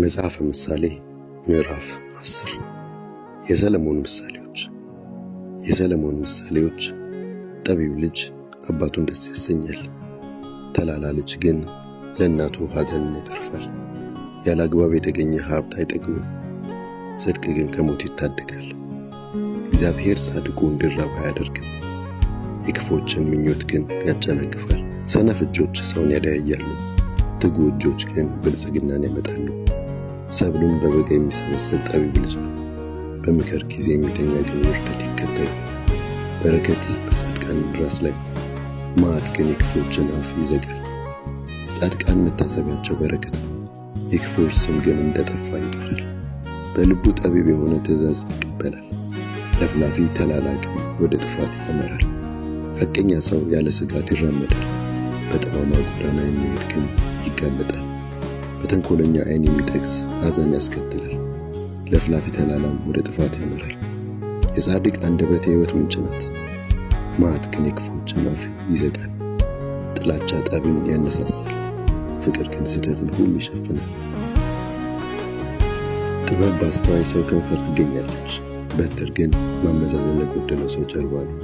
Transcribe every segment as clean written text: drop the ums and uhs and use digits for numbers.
መጽሐፈ ምሳሌ ምዕራፍ 10 የሰለሞን ምሳሌዎች ጠቢብ ልጅ አባቱን ደስ ያሰኛል፣ ተላላ ልጅ ግን ለእናቱ ሐዘንን ያተርፋል። ያለ አግባብ የተገኘ ሀብት አይጠቅምም፣ ጽድቅ ግን ከሞት ይታደጋል። እግዚአብሔር ጻድቁ እንዲራብ አያደርግም፣ የክፎችን ምኞት ግን ያጨናግፋል። ሰነፍ እጆች ሰውን ያደያያሉ፣ ትጉ እጆች ግን ብልጽግናን ያመጣሉ። ሰብሉን በበጋ የሚሰበስብ ጠቢብ ልጅ ነው፣ በምክር ጊዜ የሚተኛ ግን ውርደት ይከተሉ። በረከት በጻድቃን ራስ ላይ፣ መዓት ግን የክፎችን አፍ ይዘጋል። የጻድቃን መታሰቢያቸው በረከት ነው፣ የክፎች ስም ግን እንደጠፋ ይቀራል። በልቡ ጠቢብ የሆነ ትእዛዝ ይቀበላል፣ ለፍላፊ ተላላቅም ወደ ጥፋት ያመራል። ሐቀኛ ሰው ያለ ስጋት ይራመዳል፣ በጠማማ ጎዳና የሚሄድ ግን ይጋለጣል። በተንኮለኛ ዓይን የሚጠቅስ ሐዘን ያስከትላል፣ ለፍላፊ ተላላም ወደ ጥፋት ያመራል። የጻድቅ አንደበት የሕይወት ምንጭ ናት፣ መዓት ግን የክፎችን አፍ ይዘጋል። ጥላቻ ጠብን ያነሳሳል፣ ፍቅር ግን ስህተትን ሁሉ ይሸፍናል። ጥበብ በአስተዋይ ሰው ከንፈር ትገኛለች፣ በትር ግን ማመዛዘን ለጎደለው ሰው ጀርባ ነው።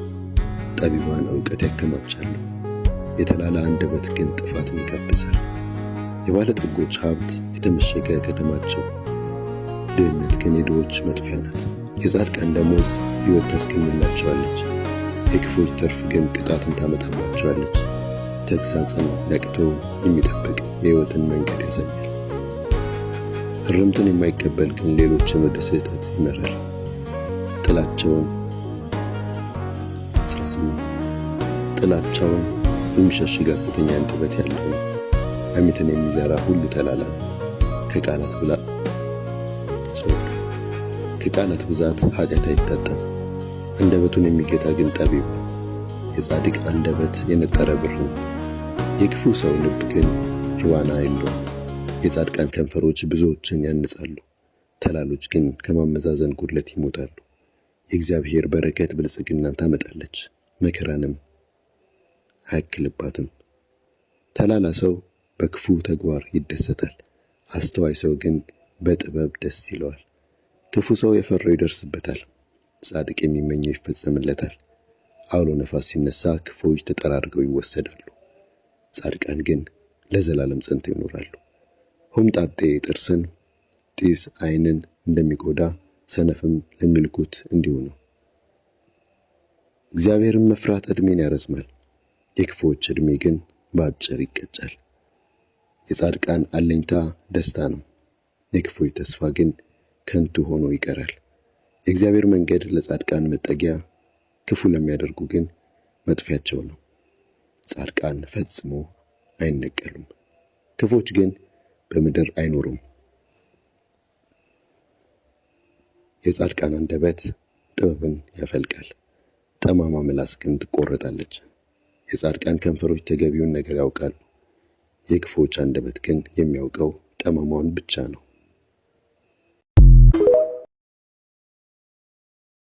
ጠቢባን ዕውቀት ያከማቻሉ፣ የተላላ አንደበት ግን ጥፋትን ይጋብዛል። የባለጠጎች ሀብት የተመሸገ ከተማቸው፣ ድህነት ግን የድሆች መጥፊያ ናት። የጻድቃን ደመወዝ ሕይወት ታስገኝላቸዋለች፣ የክፎች ተርፍ ግን ቅጣትን ታመጣባቸዋለች። ተግሣጽን ነቅቶ የሚጠብቅ የሕይወትን መንገድ ያሳያል፣ እርምትን የማይቀበል ግን ሌሎችን ወደ ስህተት ይመራል። ጥላቻውን የሚሸሽግ ሐሰተኛ አንደበት ያለው ነው፣ ሐሜትን የሚዘራ ሁሉ ተላላ ነው። ከቃላት ብዛት ኃጢአት አይታጣም፣ አንደበቱን የሚገታ ግን ጠቢብ ነው። የጻድቅ አንደበት የነጠረ ብር ነው፣ የክፉ ሰው ልብ ግን ርባና የለውም። የጻድቃን ከንፈሮች ብዙዎችን ያንጻሉ፣ ተላሎች ግን ከማመዛዘን ጉድለት ይሞታሉ። የእግዚአብሔር በረከት ብልጽግናን ታመጣለች፣ መከራንም አያክልባትም። ተላላ ሰው በክፉ ተግባር ይደሰታል፣ አስተዋይ ሰው ግን በጥበብ ደስ ይለዋል። ክፉ ሰው የፈራው ይደርስበታል፣ ጻድቅ የሚመኘው ይፈጸምለታል። አውሎ ነፋስ ሲነሳ ክፉዎች ተጠራርገው ይወሰዳሉ፣ ጻድቃን ግን ለዘላለም ጸንተው ይኖራሉ። ሆምጣጤ ጥርስን፣ ጢስ ዓይንን እንደሚጎዳ ሰነፍም ለሚልኩት እንዲሁ ነው። እግዚአብሔርን መፍራት ዕድሜን ያረዝማል፣ የክፉዎች ዕድሜ ግን በአጭር ይቀጫል። የጻድቃን አለኝታ ደስታ ነው፣ የክፉዎች ተስፋ ግን ከንቱ ሆኖ ይቀራል። የእግዚአብሔር መንገድ ለጻድቃን መጠጊያ፣ ክፉ ለሚያደርጉ ግን መጥፊያቸው ነው። ጻድቃን ፈጽሞ አይነቀሉም፣ ክፎች ግን በምድር አይኖሩም። የጻድቃን አንደበት ጥበብን ያፈልቃል፣ ጠማማ ምላስ ግን ትቆረጣለች። የጻድቃን ከንፈሮች ተገቢውን ነገር ያውቃሉ፣ የክፎች አንደበት ግን የሚያውቀው ጠማማውን ብቻ ነው።